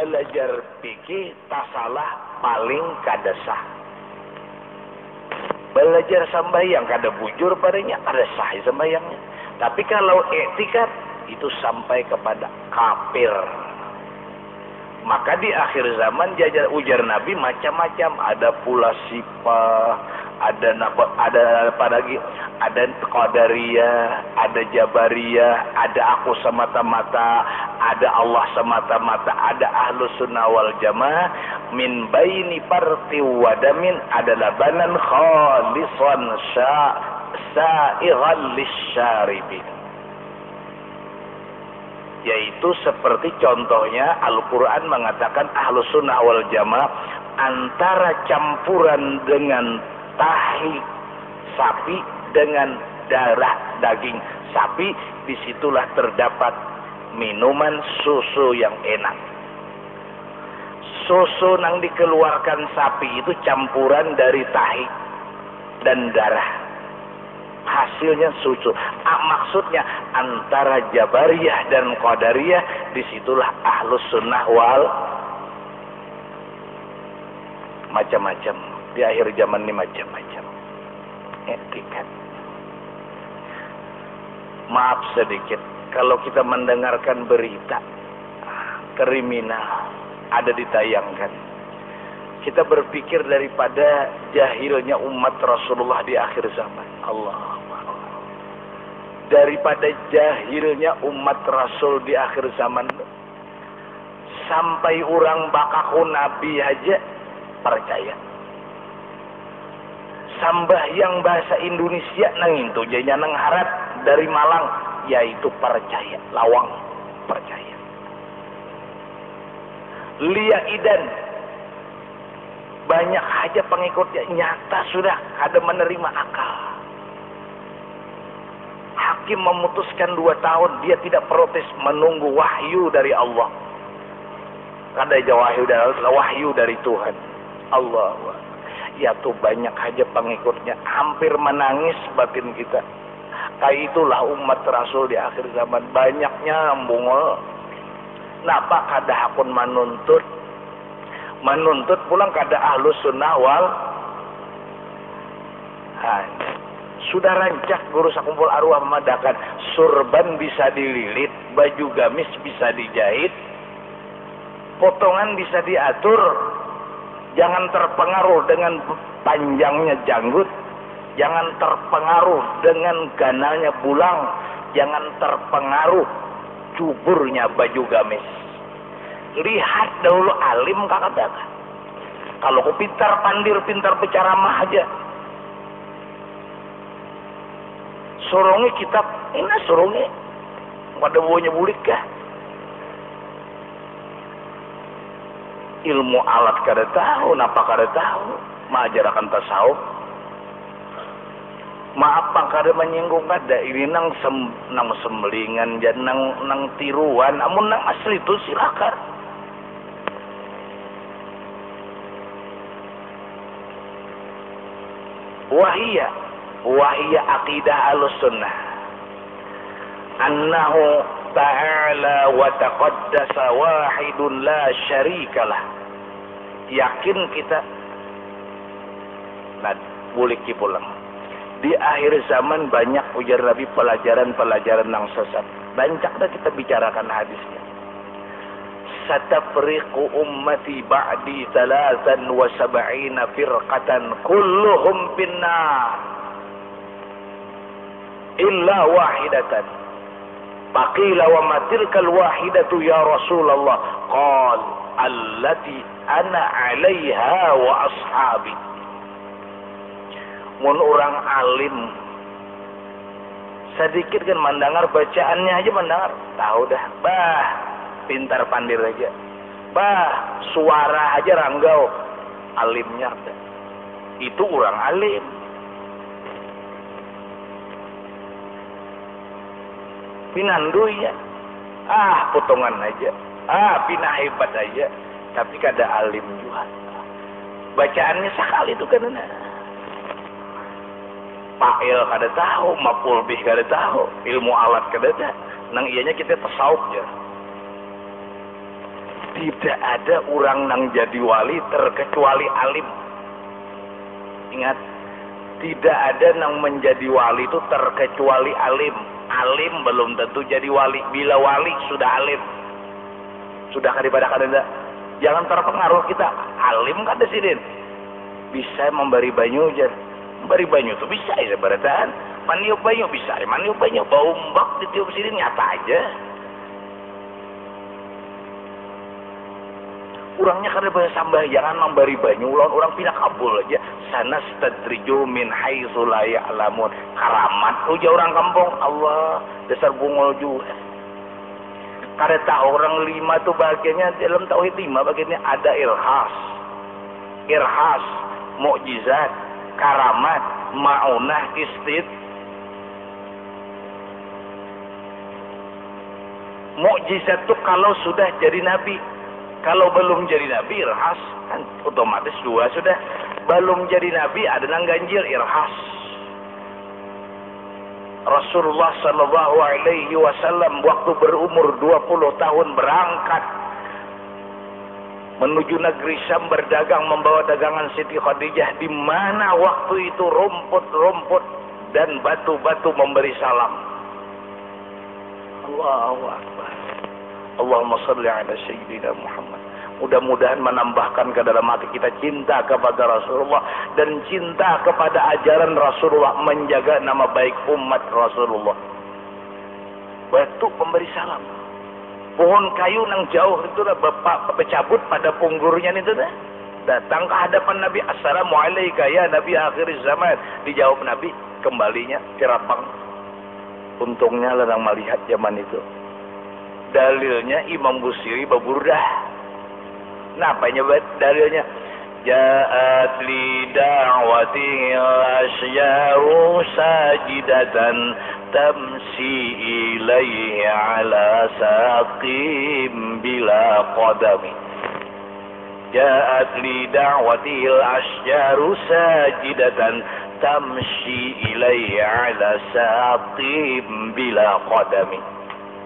belajar fikih tasalah paling kadesah. Belajar sembahyang kada bujur padanya kada sah sembahyangnya. Tapi kalau etikad itu sampai kepada kafir. Maka di akhir zaman ujar Nabi macam-macam, ada pula sifat, ada apa lagi, ada qadariyah, ada jabariyah, ada aku semata-mata, ada Allah semata-mata, ada ahlus sunnah wal jamaah min baini parti wadamin, ada labanan khalisan sa'ighal lisyaribin. Yaitu seperti contohnya Al-Quran mengatakan ahlus sunnah wal jamaah antara campuran dengan tahi sapi dengan darah daging sapi, disitulah terdapat minuman susu yang enak. Susu yang dikeluarkan sapi itu campuran dari tahi dan darah, hasilnya susu. Maksudnya antara jabariyah dan qadariyah, disitulah ahlus sunnah wal macam-macam. Di akhir zaman ini macam-macam etikat. Maaf sedikit, kalau kita mendengarkan berita kriminal ada ditayangkan, kita berpikir daripada jahilnya umat Rasulullah di akhir zaman. Allah, daripada jahilnya umat Rasul di akhir zaman, sampai orang bakaku Nabi aja percaya. Sambahyang bahasa Indonesia nang itu jadinya nang harat dari Malang, yaitu percaya, lawang percaya. Lia Idan banyak aja pengikutnya, nyata sudah ada menerima akal. Hakim memutuskan 2 tahun, dia tidak protes, menunggu wahyu dari Allah. Ada wahyu dari Tuhan. Allah, ya tuh banyak aja pengikutnya, hampir menangis batin kita. Kayak itulah umat Rasul di akhir zaman, banyaknya bungol. Napa kada hakun menuntut pulang kada ahlus sunnah wal sudah rancak guru sakumpul arwah memadakan surban bisa dililit, baju gamis bisa dijahit, potongan bisa diatur, jangan terpengaruh dengan panjangnya janggut, jangan terpengaruh dengan ganalnya bulang, jangan terpengaruh cuburnya baju gamis. Lihat dahulu alim kakak. Kalau ku pintar pandir, pintar berceramah aja, sorongi kitab ini, sorongi pada buahnya bulik kah? Ilmu alat kada tahu, napa kada tahu, mengajarkan tasawuf. Maaf pak kada menyinggung kada, ini nang sembelingan dan nang tiruan, amun nang asli itu silakan. Wahia aqidah al-sunnah annahu ta'ala wa taqaddasa wahidun la syarikalah. Yakin kita boleh pulang. Di akhir zaman banyak ujar Nabi pelajaran-pelajaran yang sesat. Banyak dah kita bicarakan hadisnya. Satafriqu ummati ba'di 73 firqatan kulluhum finnar illa wahidatan. Faqila wa ma tilkal wahidatu ya Rasulullah? Qal allati ana 'alaiha wa ashabi. Mun orang alim sedikit kan mendengar bacaannya aja, mendengar tahu dah, bah pintar pandir aja, bah suara aja ranggau, alimnya itu orang alim. Pinandunya potongan aja, pinah hebat aja, tapi kada alim juga. Bacaannya sekali itu kan Fa'il kada tahu, maf'ul bih kada tahu, ilmu alat kada tahu. Nang ianya kita tasawuf je. Tidak ada orang yang jadi wali terkecuali alim. Ingat, tidak ada yang menjadi wali itu terkecuali alim. Alim belum tentu jadi wali. Bila wali sudah alim, sudah daripada kada. Jangan terpengaruh kita. Alim kada sidin bisa memberi banyu aja. Memberi banyu itu bisa ya berataan. Maniup banyu bisa. Maniup banyu bau mbak ditiup sidin nyata aja. Orangnya kada bersambah, jangan memberi banyu, orang pindah kabul aja. Sana stadriju min haitsu la ya'lamun. Karamat uja orang kampung, Allah dasar bungul juga. Kada tahu orang 5 tuh bagiannya dalam tauhid 5 bagiannya ada irhas, mukjizat, karamat, maunah, istid. Mukjizat tuh kalau sudah jadi nabi. Kalau belum jadi nabi, irhas kan otomatis 2 sudah. Belum jadi nabi ada yang ganjil, irhas. Rasulullah sallallahu alaihi wasallam waktu berumur 20 tahun berangkat menuju negeri Syam berdagang membawa dagangan Siti Khadijah, di mana waktu itu rumput-rumput dan batu-batu memberi salam. Allahu Akbar. Allahumma salli ala Sayyidina Muhammad. Mudah-mudahan menambahkan ke dalam hati kita cinta kepada Rasulullah dan cinta kepada ajaran Rasulullah, menjaga nama baik umat Rasulullah. Batu memberi salam. Pohon kayu yang jauh itu bapak bercabut pada punggurnya itu dah. Datang ke hadapan Nabi, Assalamualaikum ya Nabi akhir zaman. Dijawab Nabi, kembalinya ke rapang. Untungnya ladang melihat zaman itu. Dalilnya Imam Busiri Baburdah. Napanya dalilnya? Ja'at li da'wati asyaru sajidatan tamsi ilaihi ala saqim bila qadami. Ja'at li da'wati asyaru sajidatan tamsi ilaihi ala saqim bila qadami.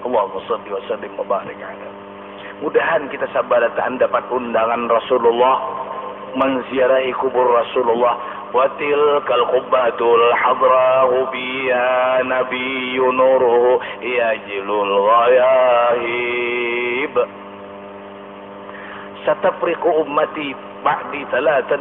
Allahumma shalli wa sallim wa barik ala. Mudahan kita sabaratan dapat undangan Rasulullah, menziarahi kubur Rasulullah. Wa tilkal qubbatul hadrahu biha nabiyyun nuruhu yajlul ghayahib. Satafriqu ummati ba'di 73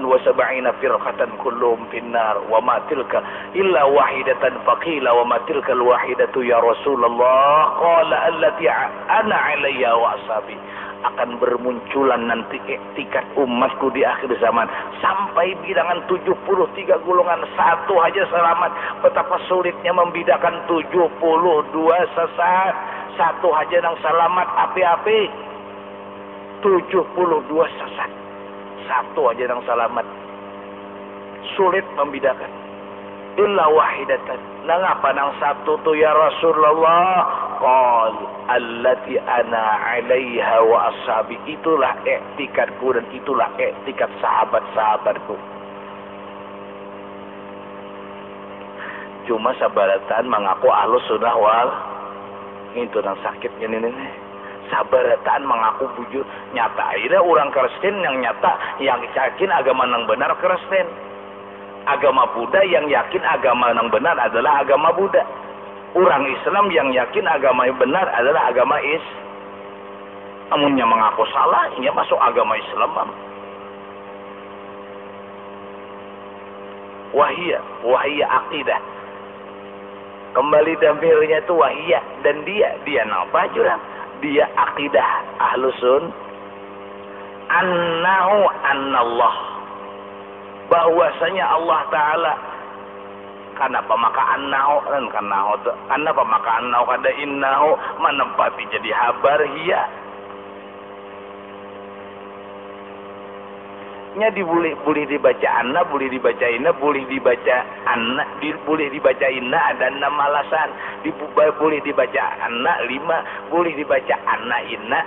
firqatan kulluhum finnar wa ma tilka illa wahidatan faqila wa ma tilka alwahidatu ya Rasulullah qala allati ana alayya wa ashabi. Akan bermunculan nanti etikat umatku di akhir zaman sampai bilangan 73 golongan, satu aja selamat. Betapa sulitnya membedakan 72 sesat, satu aja yang selamat api-api. 72 sesat, satu aja yang selamat, sulit membedakan. Illa wahidatan. Nang apa nang satu tu ya Rasulullah? Qal allati ana 'alaiha wa ashabi. Itulah etikatku dan itulah etikat sahabat-sahabatku. Cuma sabaratan mengaku alus sudah wal. Itu nang sakitnya ini. Sabaratan mengaku bujur. Nyata akhirnya orang Kristen yang nyata yang yakin agama yang benar Kristen. Agama Buddha yang yakin agama yang benar adalah agama Buddha. Orang Islam yang yakin agama yang benar adalah agama amunnya mengaku salah, ini masuk agama Islam. Wahiyah akidah. Kembali dampilnya itu wahiyah dan dia apa jurang? Dia akidah ahlusun annahu annallah, bahwasanya Allah Ta'ala. Kenapa maka annahu dan kenapa maka annahu kada innahu menempati jadi habar hiya nya boleh dibaca anna, boleh dibaca inna, boleh dibaca anna, boleh dibaca inna ada 6 alasan. Boleh dibaca anna 5, boleh dibaca anna inna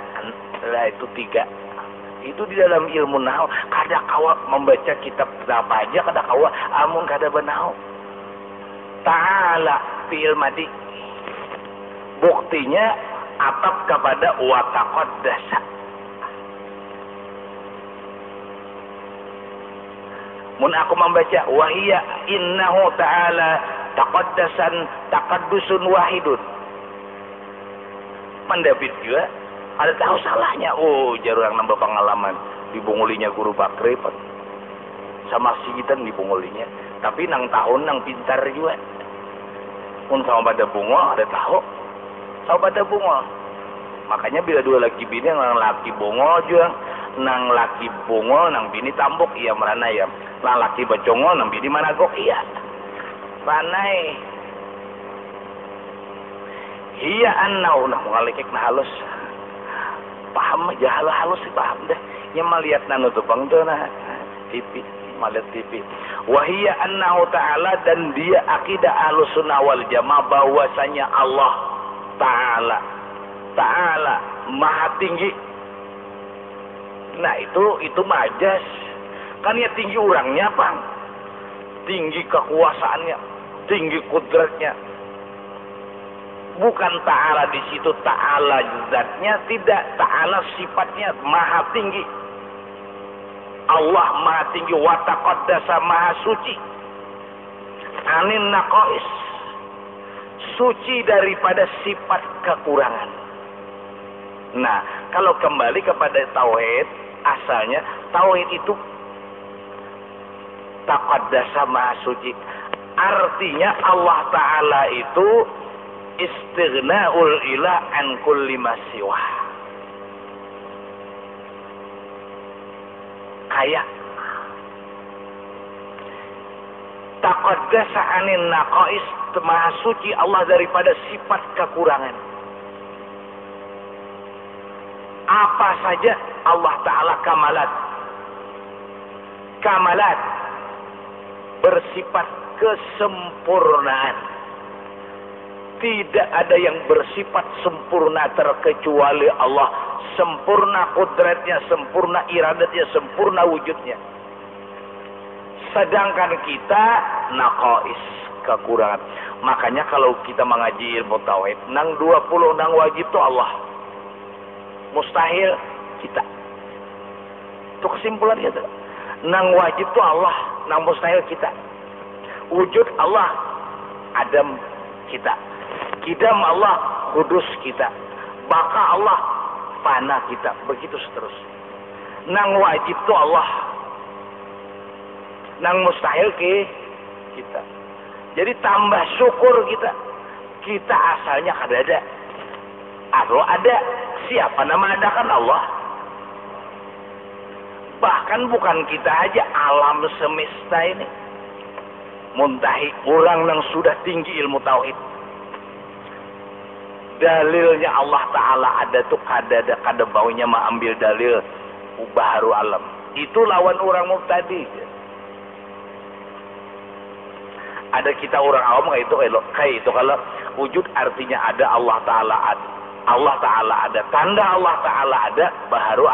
lah itu 3. Itu di dalam ilmu nahwu. Kada kawa membaca kitab apa aja kada kawa amun kada benahwu. Ta'ala fi'il madi. Buktinya atap kepada wa taqaddasa. mun aku membaca wahia innahu ta'ala taqaddusun wahidun. Mendapit juga ada tahu salahnya. Oh, jarang nambah pengalaman dibungulinya guru Bakri sama si kita dibungulinya. Tapi nang tahun nang pintar juga. Mun sama pada bunga ada tahu. Sama pada bunga. Makanya bila dua laki bini nang laki bunga juga nang laki bunga nang bini tambuk iya merana ya. Nang laki bacongo nang bini managok iya. Ranai. Iya annau nah mengalikik nah halus. Paham aja halus sih paham deh. Nya melihat nanu tuh bang tuh nah TV melihat TV. Wahia annahu ta'ala dan dia akidah Ahlussunnah wal Jamaah bahwasanya Allah Ta'ala maha tinggi. Nah itu majas. Kan ya tinggi orangnya bang. Tinggi kekuasaannya, tinggi kudratnya. Bukan ta'ala di situ ta'ala zatnya, tidak ta'ala sifatnya maha tinggi. Allah maha tinggi wa taqaddasa maha suci. Anin naqais. Suci daripada sifat kekurangan. Nah, kalau kembali kepada tauhid, asalnya tauhid itu taqaddasa maha suci. Artinya Allah Ta'ala itu istighna'ul ilah an kulli masiwah. Kayak taqaddasa anin naqais, maha suci Allah daripada sifat kekurangan. Apa saja Allah Ta'ala kamalat bersifat kesempurnaan. Tidak ada yang bersifat sempurna terkecuali Allah. Sempurna kudratnya, sempurna iradatnya, sempurna wujudnya. Sedangkan kita naqais, kekurangan. Makanya kalau kita mengaji ilmu tauhid, nang 20 nang wajib itu Allah. Mustahil kita. Itu kesimpulan kita. Nang wajib itu Allah, nang mustahil kita. Wujud Allah, Adam kita. Kidam Allah, kudus kita. Baka Allah, fana kita. Begitu seterusnya. Nang wajib itu Allah. Nang mustahil kita. Jadi tambah syukur kita. Kita asalnya kada ada. Atau ada. Siapa nama ada kan Allah. Bahkan bukan kita aja, alam semesta ini. Muntahi orang yang sudah tinggi ilmu tauhid. Dalilnya Allah Ta'ala ada tuh kada baunya mah ambil dalil baharu alam. Itu lawan orang mubtadi. Ada kita orang awam kayak itu kalau wujud artinya ada Allah Ta'ala ada. Allah Ta'ala ada, tanda Allah Ta'ala ada, baharu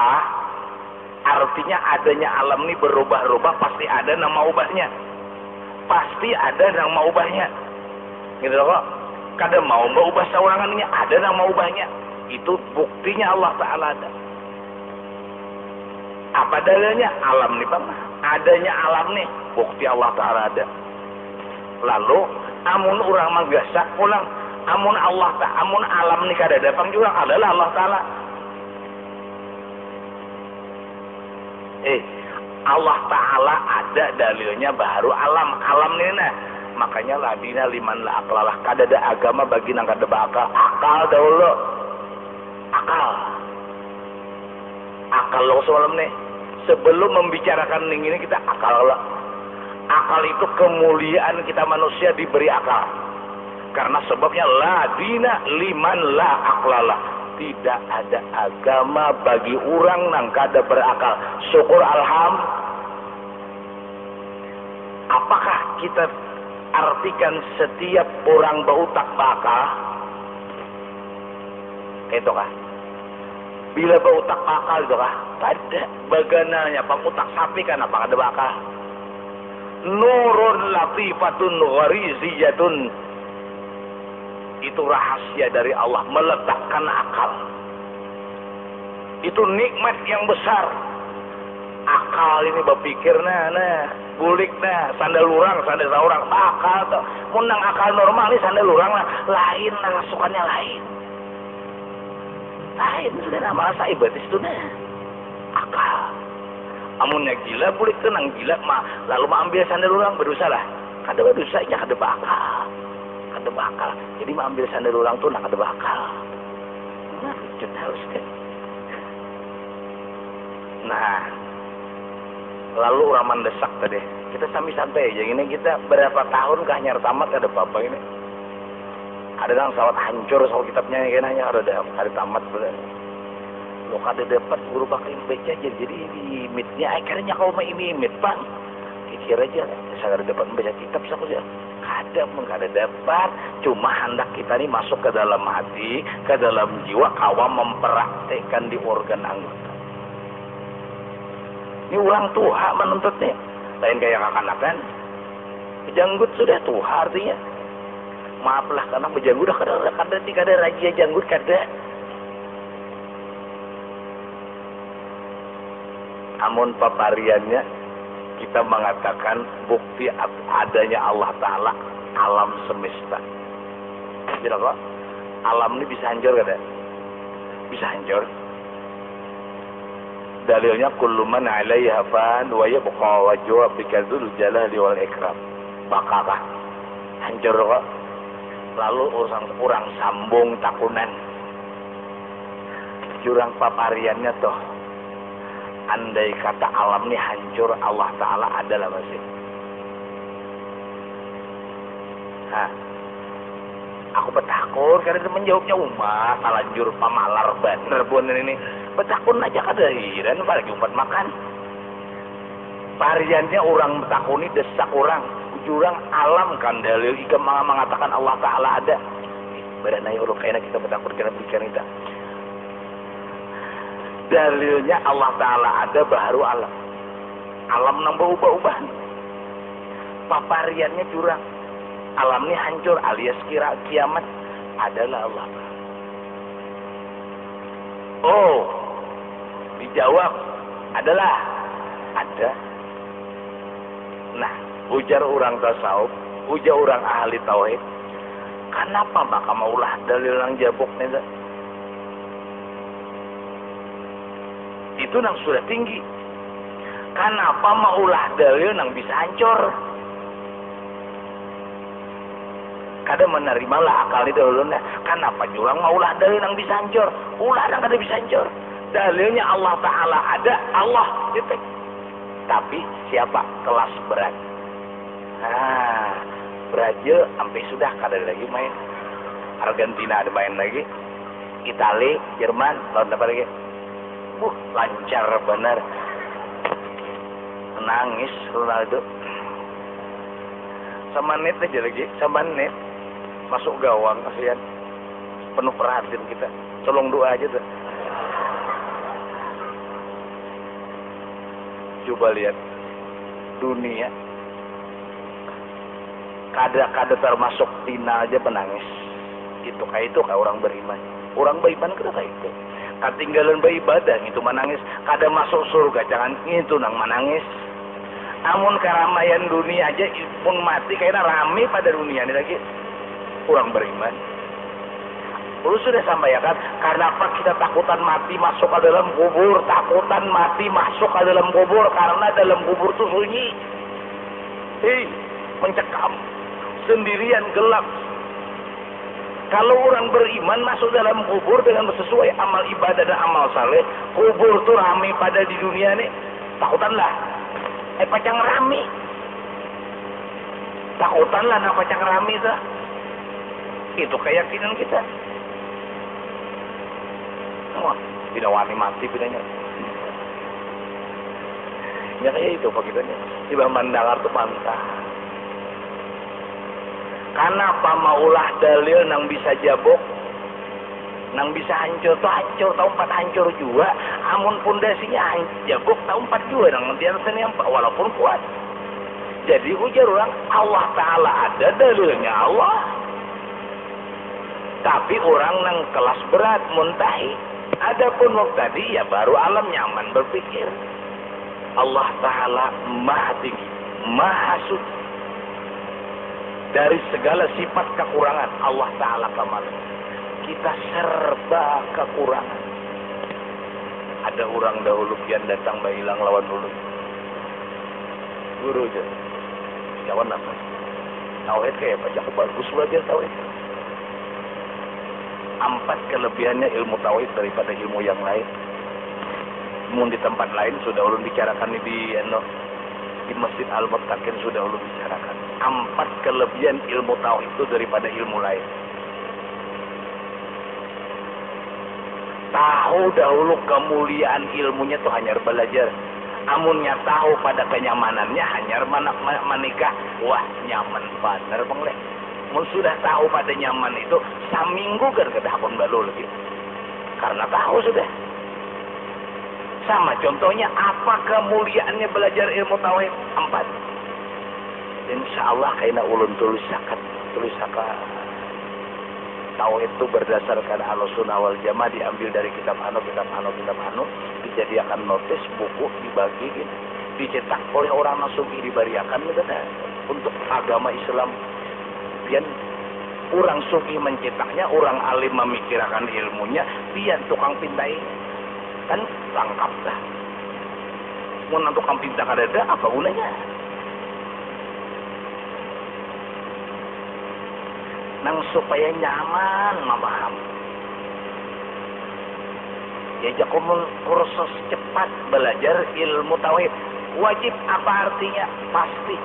artinya adanya alam ini berubah-ubah, pasti ada nama ubahnya. Pasti ada nama ubahnya. Gitu kok. Kadang mau berubah seorangan ini, ada nama ubahnya. Itu buktinya Allah Ta'ala ada. Apa dalilnya? Alam nih bang. Adanya alam nih, bukti Allah Ta'ala ada. Lalu, amun orang manggasak pulang. Amun Allah Ta'ala, amun alam ni kada datang juga adalah Allah Ta'ala. Allah Ta'ala ada dalilnya baru alam ni nah. Makanya ladina liman la aklalah, kada ada agama bagi nang kada bakal. Akal dahulu. Akal lo semalam nih. Sebelum membicarakan ini kita akal lah. Akal itu kemuliaan kita manusia diberi akal. Karena sebabnya la dina liman la aklala. Tidak ada agama bagi orang nang kada berakal. Syukur alham. Apakah kita artikan setiap orang berutak bakal? Itu kah? Bila berutak bakal itu kah? Tidak. Bagananya pengutak sapi kan apa kada bakal? Nurun latifatun ghariziyatun. Itu rahasia dari Allah meletakkan akal. Itu nikmat yang besar. akal ini berpikir nah bulik nah sandal lurang sandal saurang akal tuh munang akal normal nih sandal lurang lah lain masukannya lain sudah nama saya ibatis itu nah akal amunnya gila bulik tenang gila lalu ambil sandal lurang berdosa lah kada berdosa nya kada bakal jadi ambil sandal lurang tuh nak kada bakal nah lucut harus kan. Nah, lalu orang mendesak tadi. Kita sambil santai aja gini, kita berapa tahun kah nyar tamat ada apa-apa ini. Ada yang sawat hancur soal kitabnya kan hanya ada tamat bener. Lo kada dapat guru pakai baca jadi imitnya akhirnya kau mau imit bang. Kira aja saya ada dapat membaca kitab saja. Kada dapat, cuma hendak kita ini masuk ke dalam hati, ke dalam jiwa, kawam mempraktekkan di organ anggota. Ini orang tua menuntutnya. Lain kayak kekanakan. Bejanggut sudah tua artinya. Maaflah karena bejanggut dah kada raja janggut kada. Amun papariannya kita mengatakan bukti adanya Allah Ta'ala alam semesta. Jadi kok alam ini bisa hancur kada? Bisa hancur. Dalilnya kullu man 'alaiha fan wa yabqa wajhu rabbika dzul jalali wal ikram. Bakal hancur kok. Lalu orang sambung takunan. Jurang papariannya toh. Andai kata alam ini hancur, Allah Ta'ala adalah masih. Aku betakun karena menjawabnya umat talanjur pamalar bener bener ini. Betakun aja kada hiran apalagi umpat makan. Variannya orang betakuni desak orang jurang alam kan dalil ika mengatakan Allah Ta'ala ada. Beranai urut kayaknya kita betakun karena pikiran kita. Dalilnya Allah Ta'ala ada baru alam. Alam nang berubah-ubah. Papariannya jurang. Alam ini hancur alias kira kiamat adalah Allah. Oh, dijawab adalah ada. Nah, ujar orang tasawuf, ujar orang ahli tauhid. Kenapa maka maulah dalil yang jabok nih? Itu nang sudah tinggi. Kenapa maulah dalil nang bisa hancur? Kada menerimalah akal itu dulu. Kenapa jurang maulah dalil nang bisa hancur? Ulah nang kada bisa hancur. Dalilnya Allah Ta'ala ada, Allah titik. Tapi siapa? Kelas berat. Brazil sampai sudah kada lagi main. Argentina ada main lagi. Italia, Jerman, lawan apa lagi? Lancar benar. Menangis Ronaldo. Semenit aja lagi, semenit masuk gawang kasihan. Penuh perhatian kita. Tolong doa aja tuh. Coba lihat dunia. Kada termasuk Tina aja menangis. Itu kayak orang beriman. Orang beriman kena kayak itu. Ketinggalan beribadah itu menangis. Kada masuk surga jangan itu nang menangis. Amun keramaian dunia aja pun mati kayaknya rame pada dunia ini lagi. Orang beriman. Lu sudah sampaikan karena apa kita takutan mati masuk ke dalam kubur, takutan mati masuk ke dalam kubur karena dalam kubur itu sunyi. Mencekam, sendirian gelap. Kalau orang beriman masuk dalam kubur dengan sesuai amal ibadah dan amal saleh, kubur itu ramai pada di dunia ini, takutanlah. Pacang rami. Takutanlah nak pacang rami itu. Itu keyakinan kita. Wah, tidak wani mati bedanya. Ya kayak itu pak kitanya. Tiba mandangar tuh mantap. Kenapa maulah dalil nang bisa jabok, nang bisa hancur tuh hancur, tahun 4 hancur juga. Amun pondasinya jabok tahun 4 juga, nang nanti yang walaupun kuat. Jadi ujar orang Allah Ta'ala ada dalilnya Allah. Tapi orang nang kelas berat muntahi. Adapun waktu tadi ya baru alam nyaman berpikir. Allah Ta'ala maha tinggi, maha suci dari segala sifat kekurangan. Allah Ta'ala kamal. Kita serba kekurangan. Ada orang dahulu kian datang hilang lawan dulu. Guru aja. Kawan apa? Tauhid kayak baca bagus belajar tauhid. 4 kelebihannya ilmu tauhid daripada ilmu yang lain. Mun di tempat lain sudah ulun bicarakan di Masjid Al-Muttaqin sudah ulun bicarakan. 4 kelebihan ilmu tauhid itu daripada ilmu lain. Tahu dahulu kemuliaan ilmunya tuh hanya belajar. Amunnya tahu pada kenyamanannya hanya menikah. Wah nyaman bener bang leh. Mun sudah tahu pada nyaman itu saminggu kan kedah pun balu lagi. Karena tahu sudah. Sama contohnya apa kemuliaannya belajar ilmu tauhid? 4. Insyaallah kaina ulun tulis tauhid itu berdasarkan Ahlussunnah wal Jamaah, diambil dari kitab anu, dijadikan notis buku dibagi gitu. Dicetak oleh orang nasuki dibariakan gitu kan untuk agama Islam. Pian orang suki mencetaknya, orang alim memikirkan ilmunya, pian tukang pintai kan lengkap dah. Mun tukang pinta kada ada apa gunanya? Nang supaya nyaman memaham. Diajak kursus cepat belajar ilmu tauhid. Wajib apa artinya? Pasti.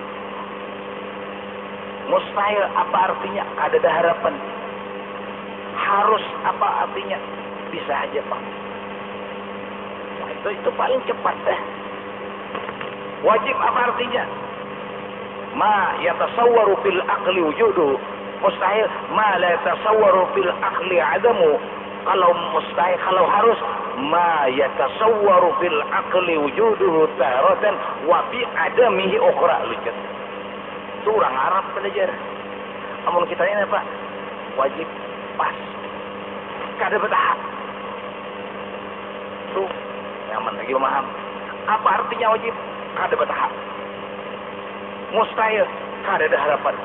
Mustahil apa artinya? Ada harapan. Harus apa artinya? Bisa aja Pak. Nah, itu paling cepat dah. Wajib apa artinya? Ma yatasawwaru fil aqli wujudu. Mustahil ma la yatasawwaru fil aqli adamu. Kalau mustahil, kalau harus ma yatasawwaru fil aqli wujuduhu taratan wa fi adamihi ukhra. Itu orang Arab belajar. Amun kita ini apa? Wajib pas. Kada bertahap. Tuh, nyaman lagi memaham. Apa artinya wajib? Kada bertahap. Mustahil, kada ada harapan.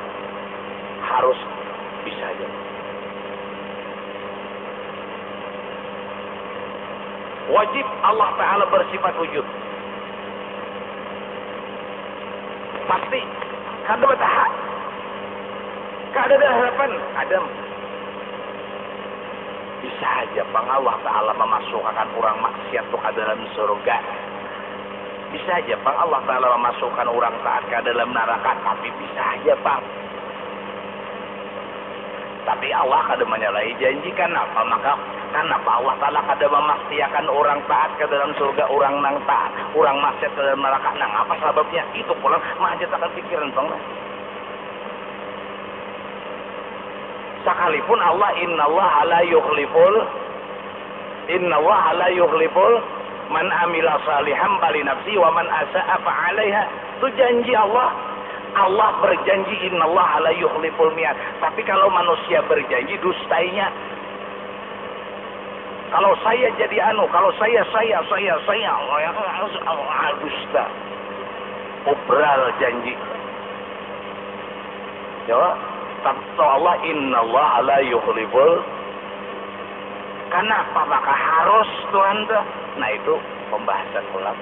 Harus bisa aja. Wajib Allah Ta'ala bersifat wujud. Pasti. Kada bertahap. Kada ada harapan. Adam. Bisa aja Bang Allah Ta'ala memasukkan orang maksiat ke dalam surga. Bisa aja Bang Allah Ta'ala memasukkan orang taat ke dalam neraka. Tapi bisa aja Bang. Tapi Allah kada menyalahi janji kan apa? Maka kenapa Allah Ta'ala kada memastikan orang taat ke dalam surga, orang nang taat, orang maksiat ke dalam neraka? Nang apa sebabnya? Itu pula mahajatakan pikiran Bang. Sekalipun Allah innallaha la yukhliful man amila salihan bali nafsi wa man asa'a fa 'alaiha. Itu janji Allah. Allah berjanji innallaha la yukhliful mi'ad. Tapi kalau manusia berjanji dustainya. Kalau saya jadi kalau saya dusta. Obral janji. Jawab. Kata Allah innallaha la yukhliful. Kenapa maka harus Tuhan tuh? Nah itu pembahasan ulama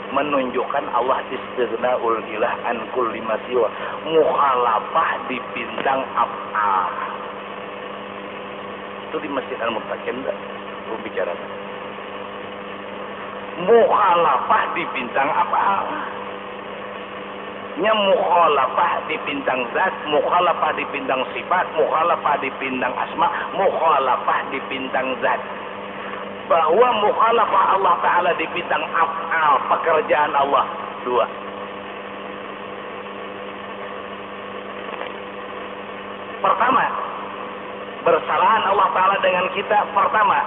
menunjukkan Allah istighna'ul ilah an kulli ma siwa, mukhalafah di bintang af'al. Itu di Masjid Al-Muttaqin belum bicara. Mukhalafah di bintang af'al. Nya mukhalafah di bintang zat, mukhalafah di bintang sifat, mukhalafah di bintang asma, mukhalafah di bintang zat. Bahwa mukhalafah Allah Ta'ala di bintang af'al, pekerjaan Allah. 2. Pertama, bersalahan Allah Ta'ala dengan kita. Pertama,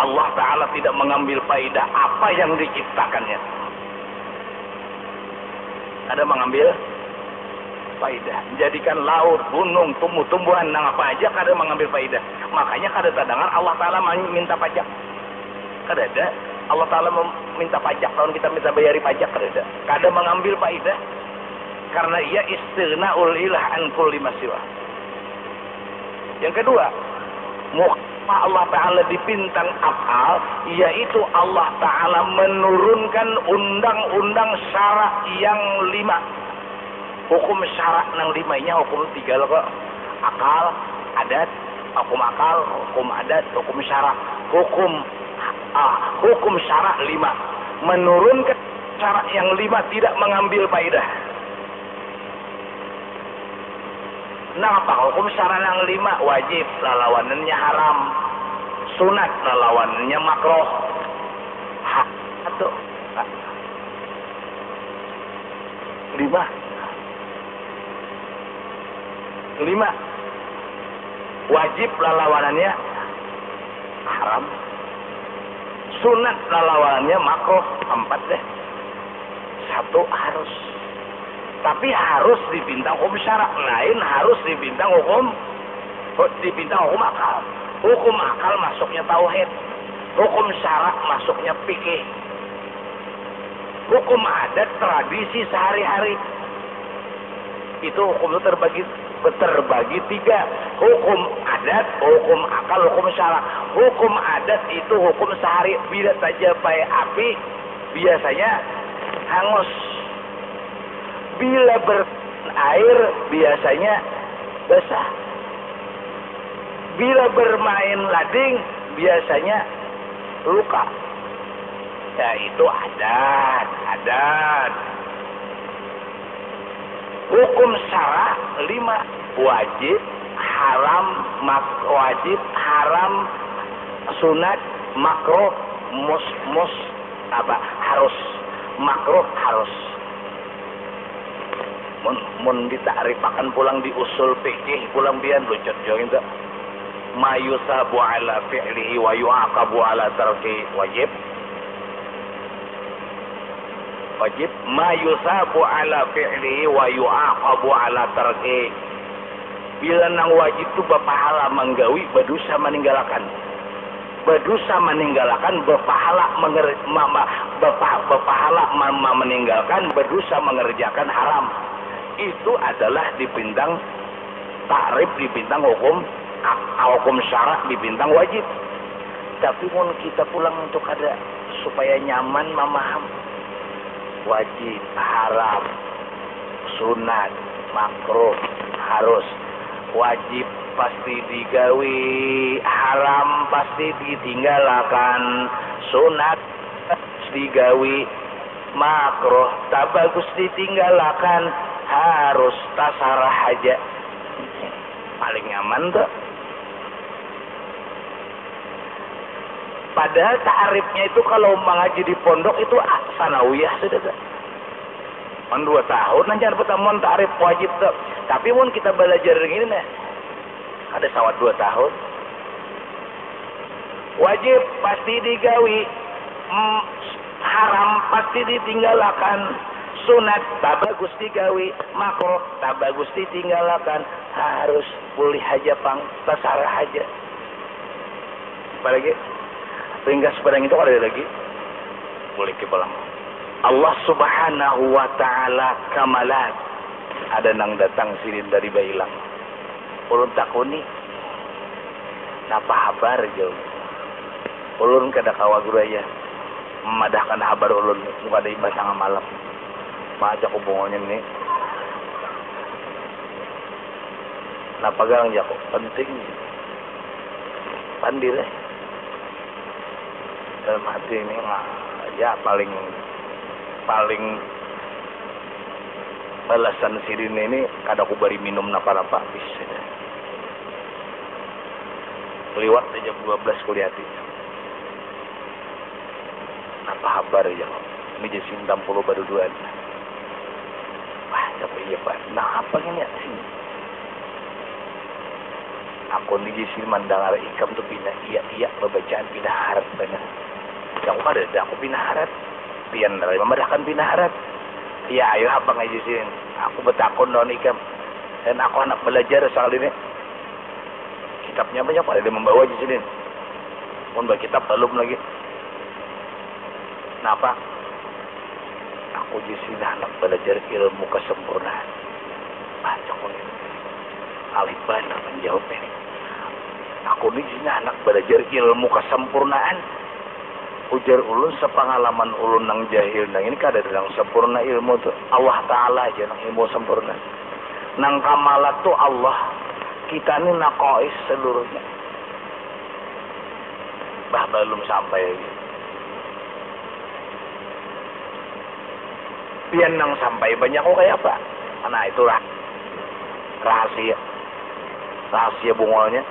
Allah Ta'ala tidak mengambil faidah apa yang diciptakannya. Ada mengambil faidah. Menjadikan laut, gunung, tumbuh-tumbuhan, nang apa aja kada mengambil faidah. Makanya kada tadangan Allah Ta'ala minta pajak. Kada ada. Allah Ta'ala meminta pajak, tahun kita minta bayari pajak kada mengambil faidah karena ia istighna'ul ilah an kulli masiwa. Yang kedua, Allah Ta'ala dipintang af'al, yaitu Allah Ta'ala menurunkan undang-undang syarak yang 5. Hukum syarak nang 5-nya hukum 3 loh kok. Akal, adat, hukum akal, hukum adat, hukum syarak. Hukum syarak 5. Menurunkan syarak yang 5 tidak mengambil faedah. Nah, apa hukum syarak yang 5? Wajib, lalawanannya haram. Sunat, lalawanannya makruh. Hak atau 5. Wajib, lalawanannya haram. Sunat, lalawanannya makruh. 4 deh. 1 harus. Tapi harus dibintang hukum syarak, lain harus dibintang hukum akal. Hukum akal masuknya tauhid, hukum syarak masuknya fikih, hukum adat tradisi sehari-hari. Itu hukum itu terbagi 3. Hukum adat, hukum akal, hukum syarak. Hukum adat itu hukum sehari, bila saja pakai api biasanya hangus. Bila berair biasanya basah. Bila bermain lading biasanya luka. Ya itu adat. Hukum syarak 5. Wajib, haram, sunat, makruh, harus. Makruh harus. Mun dita'rifakan pulang di usul fikih pulang bian lucet join tak ma yusabu ala fi'lihi wa yu'aqabu ala tarki wajib ma yusabu ala fi'lihi wa yu'aqabu ala tarki. Bila nang wajib tu berpahala menggawi, berdosa meninggalkan. Berdosa meninggalkan, berpahala meninggalkan, berdosa mengerjakan haram. Itu adalah dipintang takrif, dipintang hukum syarak, dipintang wajib. Tapi pun kita pulang untuk ada supaya nyaman memaham wajib, haram, sunat, makruh, harus. Wajib pasti digawi, haram pasti ditinggalkan, sunat digawi, makruh tak bagus ditinggalkan, harus tasarah aja. Paling nyaman tuh. Padahal ta'arifnya itu kalau mengaji di pondok itu sanawiyah sudah tuh. 2 tahun nanti ada pertemuan ta'arif wajib tuh. Tapi pun kita belajar gini nih. Ada sawat 2 tahun. Wajib pasti digawi, haram pasti ditinggalkan, sunat tak bagus digawi, makruh tak bagus ditinggalkan, harus boleh aja tasarah aja. Apalagi ringkas padang itu ada lagi boleh kebalang. Allah Subhanahu wa Ta'ala kamalat ada nang datang sini dari Bailang. Ulun takuni napa habar jauh. Ulun kada kawa guraya memadahkan habar ulun muka ada ibas tengah malam. Maca ko bungonya ni. Napa gang jako penting. Pandil dalam hati ini ya paling balasan sirin ini kada ku bari minum napa-napa habis. Liwat aja 12 kuliahti. Apa kabar ya? Ini jadi 60 baru 2. Wah, tapi iya Pak. Nah, apa ini ya sih? Aku nih jadi mandangar ikam tuh pindah iya pembacaan pindah harap benar. Yang ada aku pindah harap. Pian dari memadahkan pindah harap. Ya ayo apa ngaji sini. Aku betakon non ikam. Dan aku anak belajar soal ini. Kitabnya banyak pada dia membawa di sini. Pun kitab belum lagi. Napa? Aku jadi anak belajar ilmu kesempurnaan. Baca kok ini. Alif Bana menjawab ini. Aku ini jadi anak belajar ilmu kesempurnaan. Ujar ulun sepengalaman ulun nang jahil nang ini kada nang sempurna ilmu tuh Allah Ta'ala aja nang ilmu sempurna. Nang kamalat tuh Allah. Kita ini naqais seluruhnya. Bah belum sampai lagi. Pian nang sampai banyak kok kayak apa? Nah itulah rahasia bungolnya.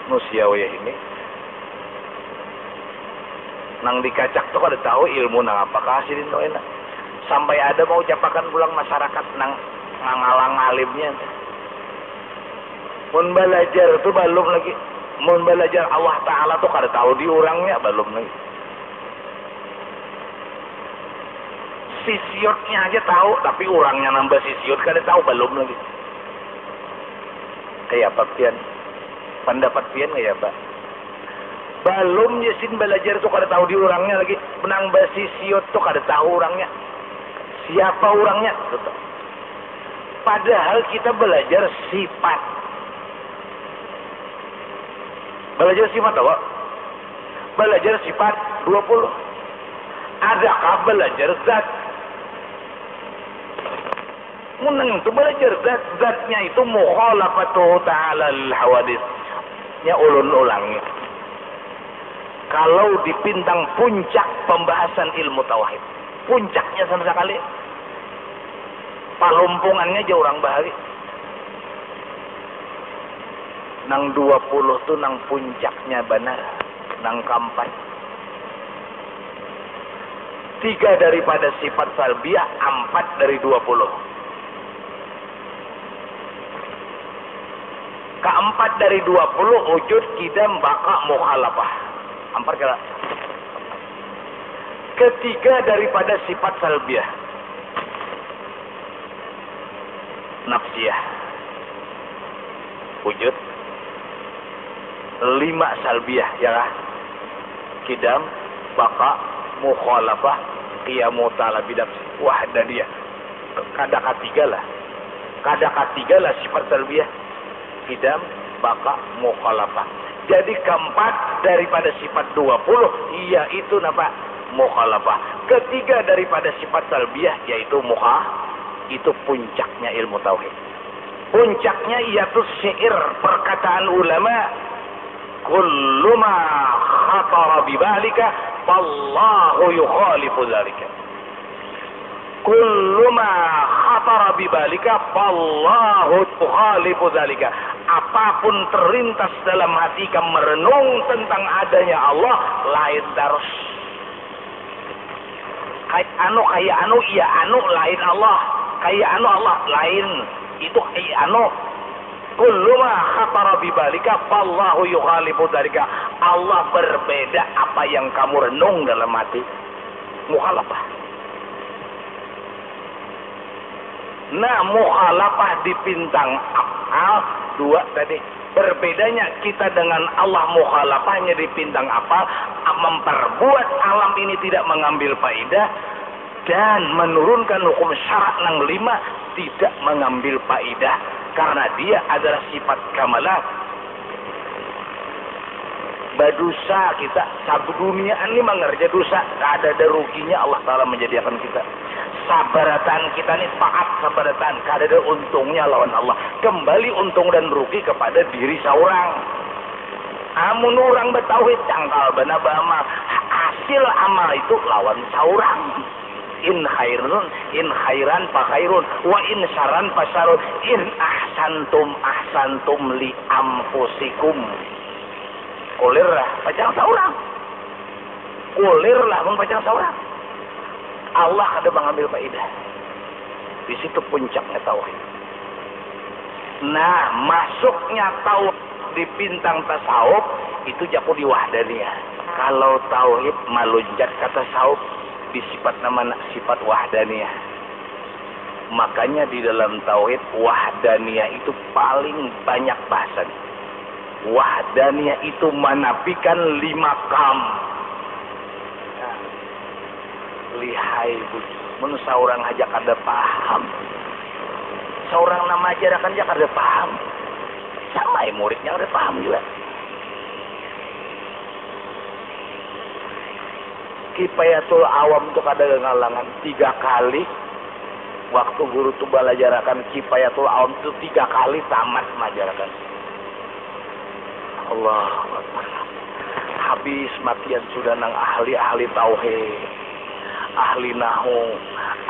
Manusia ini nang dikacak tuh kada tahu ilmu nang apa hasilin tuh enak. Sampai ada mau capakan pulang masyarakat nang ngalang alimnya. Mun belajar tuh belum lagi. Mun belajar Allah Ta'ala tuh kada tahu di orangnya belum lagi. Sisiotnya aja tahu, tapi orangnya nambah sisiot kada tahu belum lagi. Kayak apa pian? Pendapat pian kayak apa? Belum Yasin belajar tuh kada tahu di orangnya lagi. Menambah sisiot tuh kada tahu orangnya. Siapa orangnya? Padahal kita belajar sifat. Belajar sifat apa? Belajar sifat 20. Adakah belajar zat? Menang itu belajar zatnya itu mukhalafatuhu ta'ala al-hawadith. Nya ulun ulangi. Kalau dipintang puncak pembahasan ilmu tauhid, puncaknya sama sekali palumpungannya jauh orang bahari. Nang 20 tuh nang puncaknya benar, nang keempat. 3 daripada sifat salbiah, 4 dari 20. Keempat dari 20 wujud kidam baka mukhalafah. 4 kira. Ketiga daripada sifat salbiah, nafsiyah wujud. 5 salbiah ya lah. Kidam baka mukhalafah qiyamu ta'ala bidafsi wahdaniyah. Kada ketiga lah sifat salbiah. Kidam baka mukhalafah. Jadi keempat daripada sifat 20 yaitu napa? Mukhalafah. Ketiga daripada sifat salbiah yaitu itu puncaknya ilmu tauhid. Puncaknya yaitu syair perkataan ulama, kullu ma khatara bibalika wallahu yukhalifu dzalika. Kullu ma khatara bibalika wallahu yukhalifu dzalika. Apapun terlintas dalam hati kamu merenung tentang adanya Allah, lain terus. Kayak anu iya anu lain Allah. Kayak anu Allah lain. Itu kayak anu. Kullu ma khatara bibalika fallahu yukhalifu dzalika. Allah berbeda apa yang kamu renung dalam hati. Mukhalafah. Nah, mukhalafah dipintang af'al 2 tadi. Berbedanya kita dengan Allah, mukhalafahnya dipintang apa? Memperbuat alam ini tidak mengambil faidah dan menurunkan hukum syarak nang 5 tidak mengambil faidah karena dia adalah sifat kamalah. Berdosa kita sabu dunia ini mengerja dosa, tak ada ruginya Allah Ta'ala menjadikan kita. Sabaratan kita ini taat sabaratan, kada ada untungnya lawan Allah. Kembali untung dan rugi kepada diri seorang. Amun orang bertauhid cangkal bana bama, hasil amal itu lawan seorang. In khairan fa khairun wa in syarran fa syarrun. In ahsantum li anfusikum. Kulirlah pacang seorang. Kulirlah pacang seorang. Allah ada mengambil faidah. Di situ puncaknya tauhid. Nah, masuknya tauhid di bintang tasawuf itu jaku di wahdaniyah. Kalau tauhid malunjat ke tasawuf di sifat nama sifat wahdaniyah. Makanya di dalam tauhid wahdaniyah itu paling banyak bahasan. Wahdaniyah itu menafikan 5 kam. lihai bujur. Mun saurang aja kada paham. Seorang nama ajaran aja kada paham. Sama muridnya kada paham juga. Kifayatul Awam itu kada ngalangan 3 kali. Waktu guru tuh balajarakan Kifayatul Awam itu 3 kali tamat majarakan. Allah Akbar. Habis matian sudah nang ahli-ahli tauhid, ahli nahu,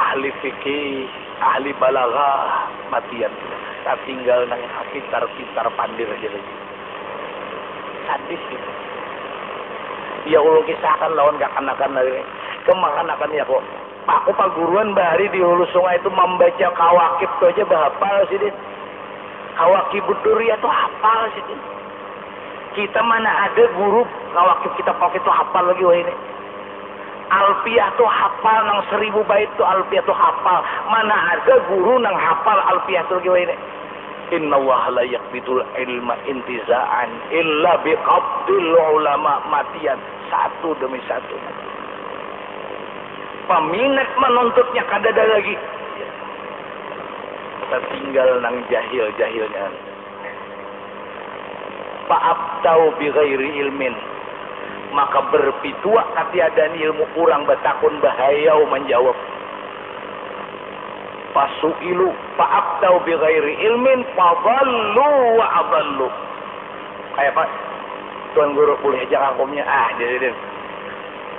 ahli fikih, ahli balaghah, matian tak tinggal nang pintar-pintar pandir aja lagi. Sadis gitu. Ya Allah kisahkan lawan kakanakan lagi. Kemakanan ya kok. Aku paguruan bahari di hulu sungai itu membaca kawakib tuh aja bahapal sih din. Kawakib Duria tuh hafal sih din. Kita mana ada guru kawakib kita pakai tuh hafal lagi wah ini. Alfiyah tuh hafal nang 1000 bait tuh alfiyah tuh hafal. Mana ada guru nang hafal alfiyah tuh lagi wah ini. Innallaha la yaqbidul ilma intiza'an illa biqabdil ulama matian satu demi satu. Peminat menuntutnya kada ada lagi. Kita tinggal nang jahil-jahilnya. Fa'abtau bi ghairi ilmin, maka berpitua katiadan ilmu kurang batakun bahayau menjawab. Fasu'ilu fa'abtau bi ghairi ilmin fadallu wa adallu. Kayak Pak Tuan Guru boleh aja kakumnya jadi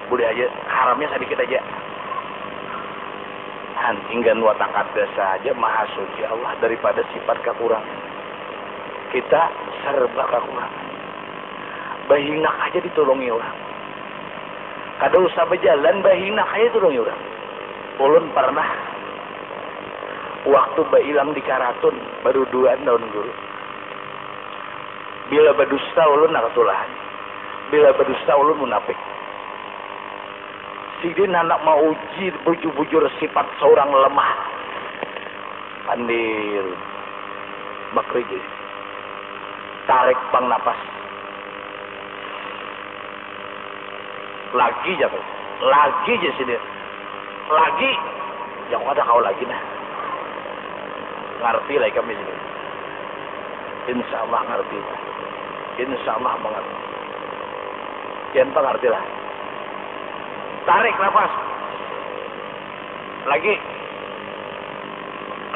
boleh aja haramnya sedikit aja. Tinggal watak dasa aja maha suci Allah daripada sifat kekurangan. Kita serba kekurangan. Bahinak aja ditolongi orang. Kada usah berjalan bahinak aja ditolongi orang. Ulun pernah waktu bailang di Karatun baru 2 tahun guru. Bila berdusta ulun nakatulahan. Bila berdusta ulun munafik. Sidin anak mau uji bujur-bujur sifat seorang lemah. Pandir bakriji. Tarik pang napas. Lagi jatuh. Lagi aja sidin. Lagi. Jangan ada kau lagi nah. Ngerti lah kami sini. Insya Allah ngerti. Insya Allah mengerti. Jangan ngerti lah. Tarik nafas. Lagi.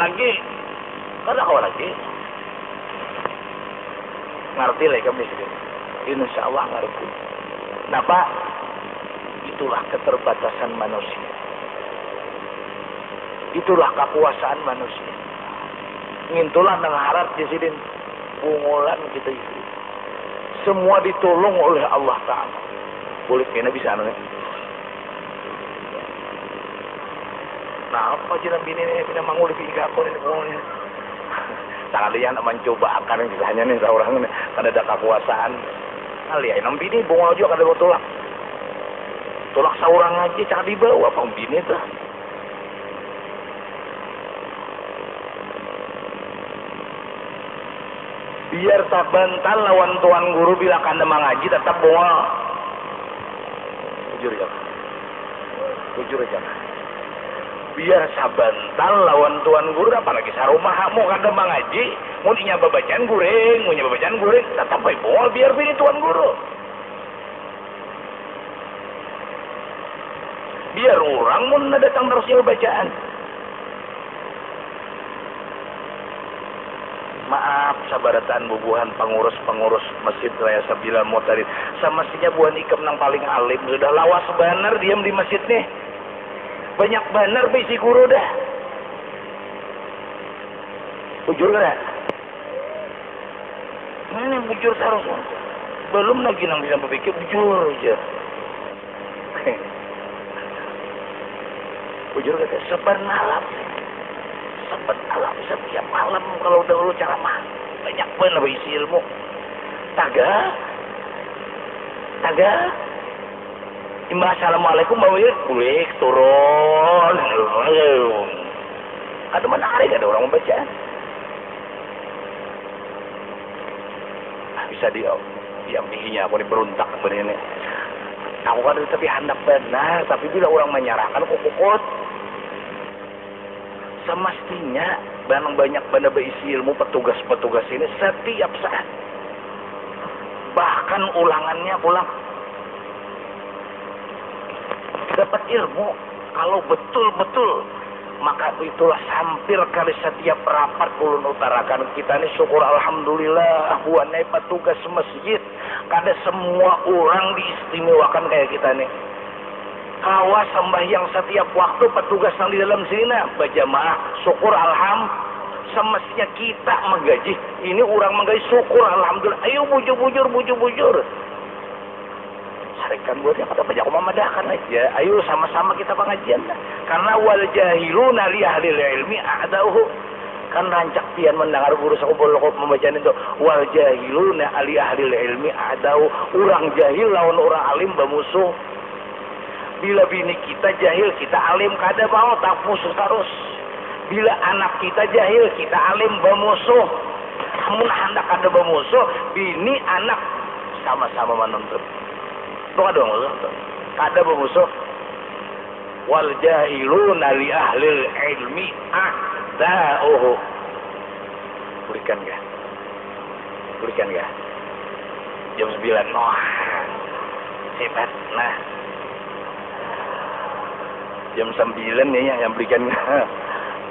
Lagi. Kada kau lagi. Ngerti lah kami sini. Insya Allah ngerti. Kenapa? Itulah keterbatasan manusia. Itulah kekuasaan manusia. Ngintulah nang harap di sini bungulan kita itu. Semua ditolong oleh Allah Ta'ala. Boleh kena bisa anu. Nah, apa jiran bini ini pindah mangul di aku ini pokoknya. Kalian mencoba akan kisahnya nih seorang ini kada ada kekuasaan. Kalian nang bini bungal juga kada tolak. Tolak seorang aja cak dibawa apa bini tuh. Biar tak bantal lawan tuan guru bila kanda mengaji tetap bungal. Jujur aja. Jujur aja. Biar sabantal lawan tuan guru apalagi sarumah mau kada mengaji mau nyaba bacaan guring mau nyaba bacaan guring tetap baik bol biar bini tuan guru biar orang mau datang terus nyaba bacaan. Maaf sabaratan bubuhan pengurus masjid Raya Sabila Motarid semestinya buan ikam nang paling alim sudah lawas banar diam di masjid nih. Banyak banar bisi guru dah. Bujur kan? Ini bujur terus. Belum lagi nang bisa berpikir bujur aja. Bujur kata sebar malam. Sebar malam setiap malam kalau dahulu ceramah banyak benar bisi ilmu. Taga. Assalamualaikum bawir kulik turun. Ada menarik ada orang membaca. Bisa diambihinya aku ini berontak begini. Aku kan tapi hendak benar, tapi bila orang menyerahkan kukukut. Semestinya banyak benda berisi ilmu petugas-petugas ini setiap saat. Bahkan ulangannya pulang. Dapat ilmu kalau betul-betul, maka itulah hampir kali setiap rapat ulun utarakan kita ini syukur alhamdulillah buanai petugas masjid kada semua orang diistimewakan kayak kita nih. Kawas sembahyang setiap waktu petugas yang di dalam sini berjamaah syukur alhamdulillah. Semestinya kita menggaji, ini orang menggaji syukur alhamdulillah. Ayo bujur sarikan buatnya kata banyak memadahkan aja. Ayo sama-sama kita pengajian lah. Karena wal jahiluna li ahlil ilmi a'dauhu. Kan rancak pian mendengar guru sakubul membacaan itu wal jahiluna li ahlil ilmi a'dau. Orang jahil lawan orang alim bermusuh. Bila bini kita jahil kita alim kada mau tak musuh terus. Bila anak kita jahil kita alim bermusuh. Namun hendak ada bermusuh bini anak sama-sama menuntut. Tuh ada musuh, ada bermusuh. Wal jahiluna li ahlil ilmi a'da'uhu. Berikan gak? Jam 9, noh. Hebat, nah. Jam 9 nih yang berikan.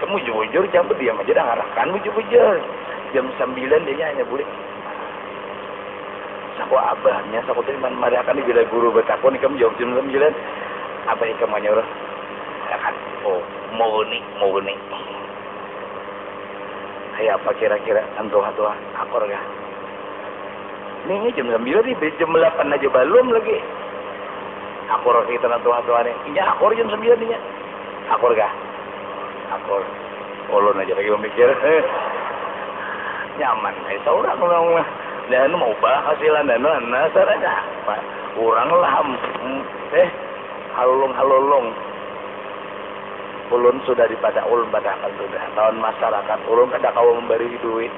Kamu jujur, jangan berdiam aja dah ngarahkan jujur. Jam 9 dia hanya boleh. Saku abahnya, saku terima marakan di bila guru bertakon kamu jawab jam 9. Abah kamu nyuruh. Ya kan, oh mau nih. Kayak apa kira-kira antuh-antuh akor gak? Nih jam 9 nih, jam 8 aja belum lagi. Akor kita antuh-antuh nih. Iya akor jam 9 nih. Akor gak? Akor. Ulun aja lagi mikir. Nyaman. Seorang orang dan mau bahas hasilan dan nasaranya apa? Orang lah. Halulung. Ulun sudah dipada ulun badahkan sudah. Tahun masyarakat ulun kada kau memberi duit.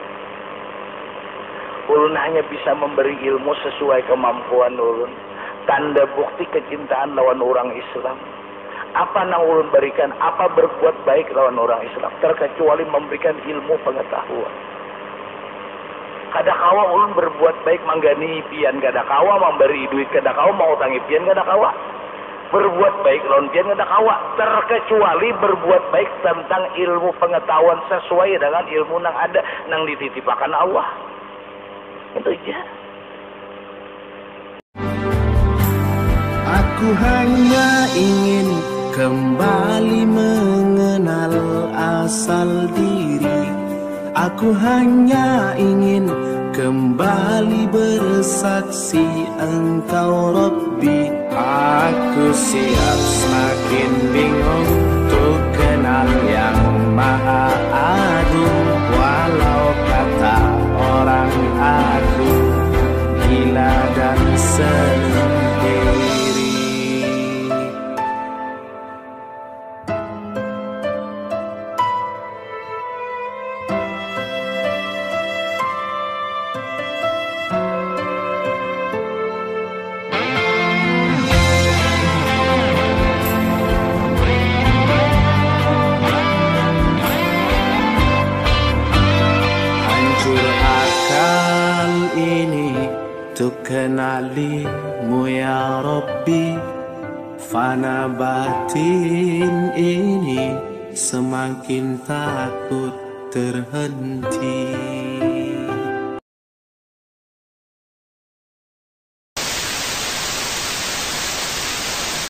Ulun hanya bisa memberi ilmu sesuai kemampuan ulun. Tanda bukti kecintaan lawan orang Islam. Apa yang ulun berikan? Apa berbuat baik lawan orang Islam? Terkecuali memberikan ilmu pengetahuan. Kada kawa ulun berbuat baik manggani pian, kada kawa memberi duit, kada kawa mau utangi pian, kada kawa berbuat baik lawan pian, kada kawa. Terkecuali berbuat baik tentang ilmu pengetahuan sesuai dengan ilmu yang ada, yang dititipakan Allah. Itu aja. Aku hanya ingin kembali mengenal asal diri. Aku hanya ingin kembali bersaksi Engkau Rabbi. Aku siap semakin bingung untuk kenal yang Maha Agung. Walau kata orang aku gila dan sendiri. Kenalimu ya Rabbi, fana batin ini semakin takut terhenti.